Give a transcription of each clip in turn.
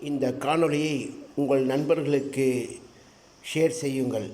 இந்த காணொளியை உங்கள் நண்பர்களுக்கு ஷேர் செய்யுங்கள்.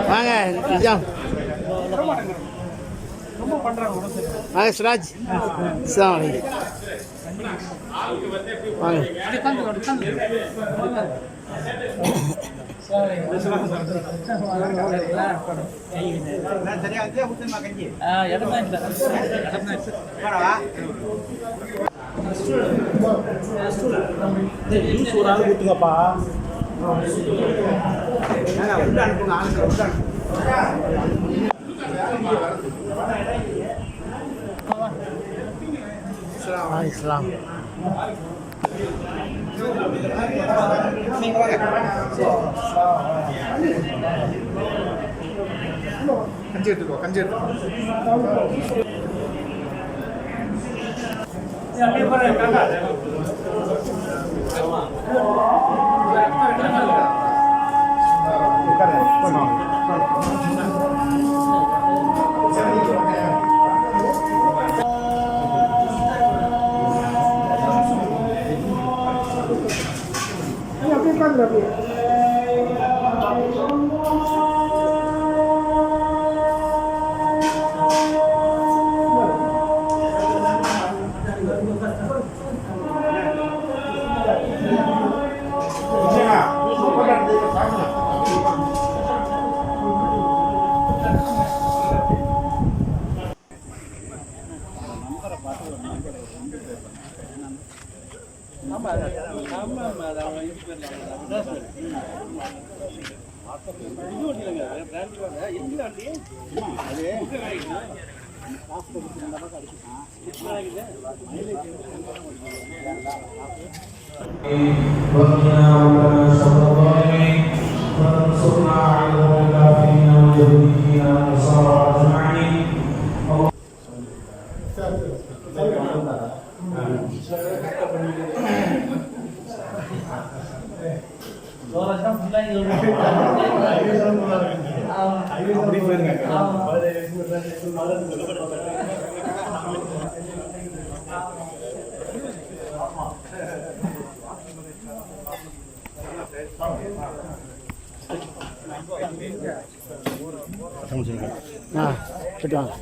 வாங்க நிஜாம், வாங்க சிராஜ், வாங்க ஒரு ஆள் கொடுத்துங்கப்பா. இஸ்லாம் கஞ்சி எடுத்துக்கோ, கஞ்சி எடுத்துக்கோ. ஆமாம் போய்ட்டு வாங்க.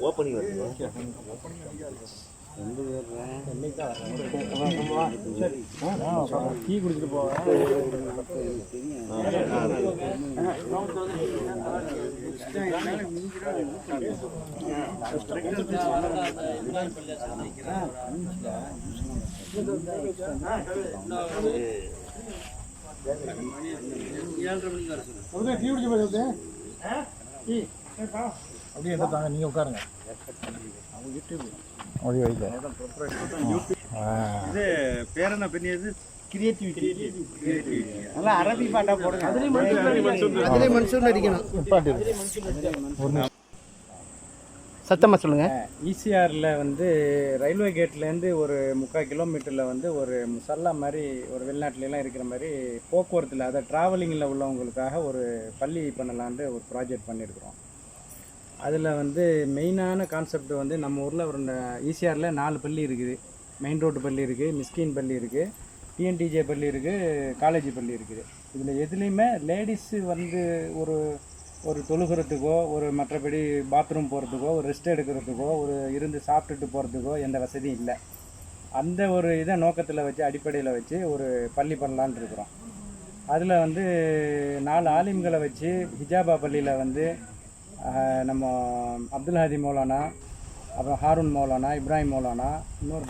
ஓப்பனிங் டீ குடிச்சிட்டு போவேன். டீ குடிச்சு போய் அப்படியே எடுத்தாங்க. நீங்கள் உட்காருங்க. இது பேர் என்ன பெண்ணியது? கிரியேட்டிவிட்டி. நல்லா அரபி பாட்டா போடுங்க. அதிலே மனுஷன் அடிக்கணும். சத்தமாக சொல்லுங்கள். ஈசிஆரில் வந்து ரயில்வே கேட்லேருந்து ஒரு 3/4 கிலோமீட்டரில் வந்து ஒரு முசல்லா மாதிரி ஒரு வெளிநாட்டிலலாம் இருக்கிற மாதிரி போக்குவரத்தில் அதை ட்ராவலிங்கில் உள்ளவங்களுக்காக ஒரு பள்ளி பண்ணலான்ட்டு ஒரு ப்ராஜெக்ட் பண்ணியிருக்கிறோம். அதில் வந்து மெயினான கான்செப்ட் வந்து நம்ம ஊரில் ஒரு ஈசிஆரில் 4 பள்ளி இருக்குது. மெயின் ரோடு பள்ளி இருக்குது, மிஸ்கின் பள்ளி இருக்குது, டிஎன்டிஜே பள்ளி இருக்குது, காலேஜ் பள்ளி இருக்குது. இதில் எதுலேயுமே லேடிஸு வந்து ஒரு தொழுகிறதுக்கோ ஒரு மற்றபடி பாத்ரூம் போகிறதுக்கோ ஒரு ரெஸ்ட் எடுக்கிறதுக்கோ ஒரு இருந்து சாப்பிட்டுட்டு போகிறதுக்கோ எந்த வசதியும் இல்லை. அந்த ஒரு இதை நோக்கத்தில் வச்சு அடிப்படையில் வச்சு ஒரு பள்ளி பண்ணலான்னு இருக்கிறோம். அதில் வந்து 4 ஆலிம்களை வச்சு ஹிஜாபா பள்ளியில் வந்து நம்ம அப்துல் ஹாதி மௌலானா, அப்புறம் ஹாரூன் மௌலானா, இப்ராஹிம் மௌலானா, இன்னொரு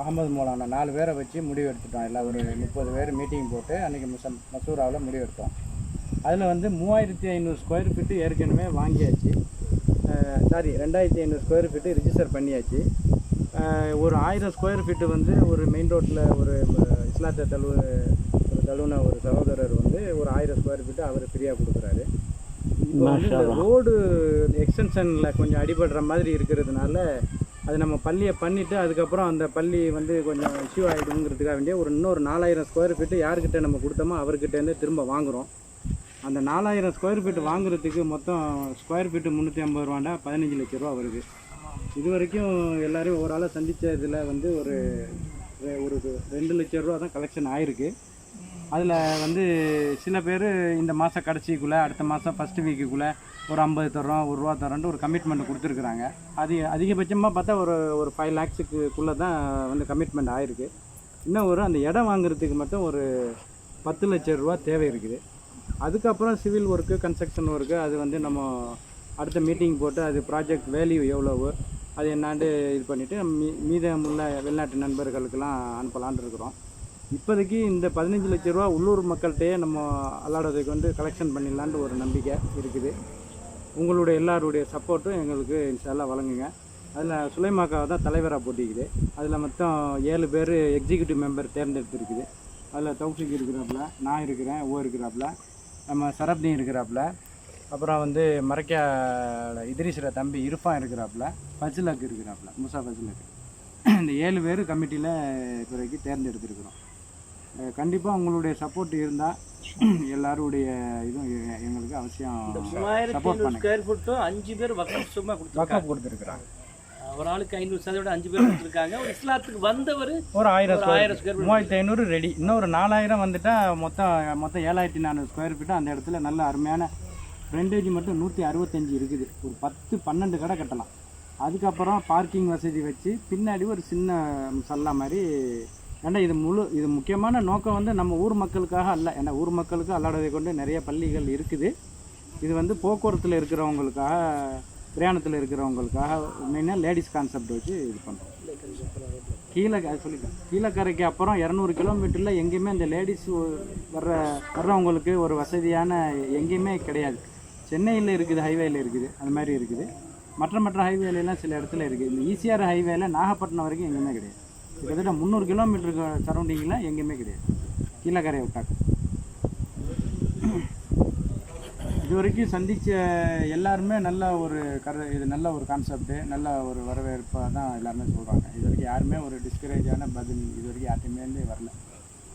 அகமது மௌலானா 4 பேரை வச்சு முடிவு எடுத்துட்டோம். எல்லாம் ஒரு 30 பேர் மீட்டிங் போட்டு அன்றைக்கி மசூராவில் முடிவு எடுத்தோம். அதில் வந்து 3500 ஸ்கொயர் ஃபீட்டு ஏற்கனவே வாங்கியாச்சு. 2500 ஸ்கொயர் ஃபீட்டு ரிஜிஸ்டர் பண்ணியாச்சு. ஒரு 1000 ஸ்கொயர் ஃபீட்டு வந்து ஒரு மெயின் ரோட்டில் ஒரு இஸ்லாத்தை தழுவின ஒரு சகோதரர் வந்து ஒரு 1000 ஸ்கொயர் ஃபீட்டு அவர் ஃப்ரீயாக கொடுக்குறாரு. இப்போ வந்து இந்த ரோடு எக்ஸ்டென்ஷனில் கொஞ்சம் அடிபடுற மாதிரி இருக்கிறதுனால அது நம்ம பள்ளியை பண்ணிவிட்டு அதுக்கப்புறம் அந்த பள்ளி வந்து கொஞ்சம் இஷ்யூ ஆகிடுங்கிறதுக்காக வேண்டிய இன்னொரு 4000 ஸ்கொயர் ஃபீட்டு யார்கிட்ட நம்ம கொடுத்தோமோ அவர்கிட்டேருந்து திரும்ப வாங்குகிறோம். அந்த 4000 ஸ்கொயர் ஃபீட்டு வாங்குறதுக்கு மொத்தம் ஸ்கொயர் ஃபீட்டு 350 ரூபாண்டா 15 லட்ச ரூபா வருது. இது வரைக்கும் எல்லோரையும் ஒரு ஆளை சந்தித்த இதில் வந்து ஒரு 2 லட்ச ரூபா தான் கலெக்ஷன் ஆகிருக்கு. அதில் வந்து சில பேர் இந்த மாதம் கடைசிக்குள்ளே அடுத்த மாதம் ஃபஸ்ட்டு வீக்குக்குள்ளே ஒரு 50 தரோம், 1 ரூபா தரோன்ட்டு ஒரு கமிட்மெண்ட் கொடுத்துருக்குறாங்க. அது அதிகபட்சமாக பார்த்தா ஒரு 5 லேக்ஸுக்குள்ளே தான் வந்து கமிட்மெண்ட் ஆகிருக்கு. இன்னும் அந்த இடம் வாங்குறதுக்கு மட்டும் ஒரு 10 லட்ச ரூபா தேவை இருக்குது. அதுக்கப்புறம் சிவில் ஒர்க்கு, கன்ஸ்ட்ரக்ஷன் ஒர்க்கு அது வந்து நம்ம அடுத்த மீட்டிங் போட்டு அது ப்ராஜெக்ட் வேல்யூ எவ்வளவு அது என்னாண்டு இது பண்ணிவிட்டு மீதமுள்ள வெளிநாட்டு நண்பர்களுக்கெல்லாம் அனுப்பலான் இருக்கிறோம். இப்போதைக்கு இந்த 15 லட்ச ரூபா உள்ளூர் மக்கள்கிட்டயே நம்ம அல்லாடத்துக்கு வந்து கலெக்ஷன் பண்ணிடலான்ட்டு ஒரு நம்பிக்கை இருக்குது. உங்களுடைய எல்லாருடைய சப்போர்ட்டும் எங்களுக்கு இன்ஷால்லா வழங்குங்க. அதில் சுலைமாக்காவை தான் தலைவராக போட்டிக்குது. அதில் மொத்தம் 7 பேர் எக்ஸிக்யூட்டிவ் மெம்பர் தேர்ந்தெடுத்துருக்குது. அதில் தௌஃபிக் இருக்கிறாப்புல, நான் இருக்கிறேன், இருக்கிறாப்புல, நம்ம சரப்தீன் இருக்கிறாப்புல, அப்புறம் வந்து மரக்கா இத்ரீஸ்ர தம்பி இர்ஃபான் இருக்கிறாப்புல, ஃபஜ்லக் இருக்கிறாப்புல, முசா ஃபஜ்லக். இந்த 7 பேர் கமிட்டியில் இப்போதைக்கு தேர்ந்தெடுத்துருக்குறோம். கண்டிப்பாக உங்களுடைய சப்போர்ட் இருந்தால் எல்லாருடைய இதுவும் எங்களுக்கு அவசியம் சப்போர்ட் பண்ணுங்க. ஸ்கொயர் ஃபுட்டும் 5 பேர் வக்கஃப் கொடுத்துருக்குறாங்க. ஒரு ஆளுக்கு 500 5 பேர் கொடுத்துருக்காங்க. ஒரு இஸ்லாத்துக்கு வந்தவர் ஒரு 1000 ஸ்கொயர் 3500 ரெடி. இன்னொரு 4000 வந்துட்டால் மொத்தம் 7400 ஸ்கொயர் ஃபீட்டு. அந்த இடத்துல நல்ல அருமையான ஃப்ரண்டேஜ் மட்டும் 165 இருக்குது. ஒரு 10-12 கடை கட்டலாம். அதுக்கப்புறம் பார்க்கிங் வசதி வச்சு பின்னாடி ஒரு சின்ன முசல்லா மாதிரி. ஏன்னா இது முக்கியமான நோக்கம் வந்து நம்ம ஊர் மக்களுக்காக அல்ல. ஏன்னா ஊர் மக்களுக்கு அல்லாடதை கொண்டு நிறைய பள்ளிகள் இருக்குது. இது வந்து போக்குவரத்தில் இருக்கிறவங்களுக்காக, பிரயாணத்தில் இருக்கிறவங்களுக்காக மெயினாக லேடிஸ் கான்செப்ட் வச்சு இது பண்ணுறோம். கீழக்கரைக்கு அப்புறம் 200 கிலோமீட்டரில் எங்கேயுமே இந்த லேடிஸ் வர்றவங்களுக்கு ஒரு வசதியான எங்கேயுமே கிடையாது. சென்னையில் இருக்குது, ஹைவேயில் இருக்குது, அது மாதிரி இருக்குது. மற்ற ஹைவேலாம் சில இடத்துல இருக்குது. இந்த ஈசிஆர் ஹைவேல நாகப்பட்டினம் வரைக்கும் எங்கேயுமே கிடையாது. கிட்டத்தட்ட 300 கிலோமீட்டருக்கு சரௌண்டிங்கில் எங்கேயுமே கிடையாது கீழக்கரையை விட்டாக்க. இது வரைக்கும் சந்தித்த எல்லாருமே நல்ல ஒரு இது நல்ல ஒரு கான்செப்ட்டு, நல்ல ஒரு வரவேற்பாக தான் எல்லாருமே சொல்கிறாங்க. இது வரைக்கும் யாருமே ஒரு டிஸ்கரேஜான பதில் இது வரைக்கும் யார்ட்டையுமே வரல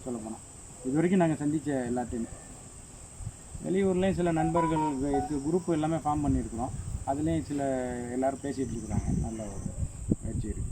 சொல்லப்போனால். இது வரைக்கும் நாங்கள் சந்தித்த எல்லாத்தையுமே வெளியூர்லேயும் சில நண்பர்கள் குரூப் எல்லாமே ஃபார்ம் பண்ணியிருக்கிறோம். அதுலேயும் சில எல்லோரும் பேசிகிட்டு இருக்கிறாங்க. நல்ல ஒரு முயற்சி இருக்குது.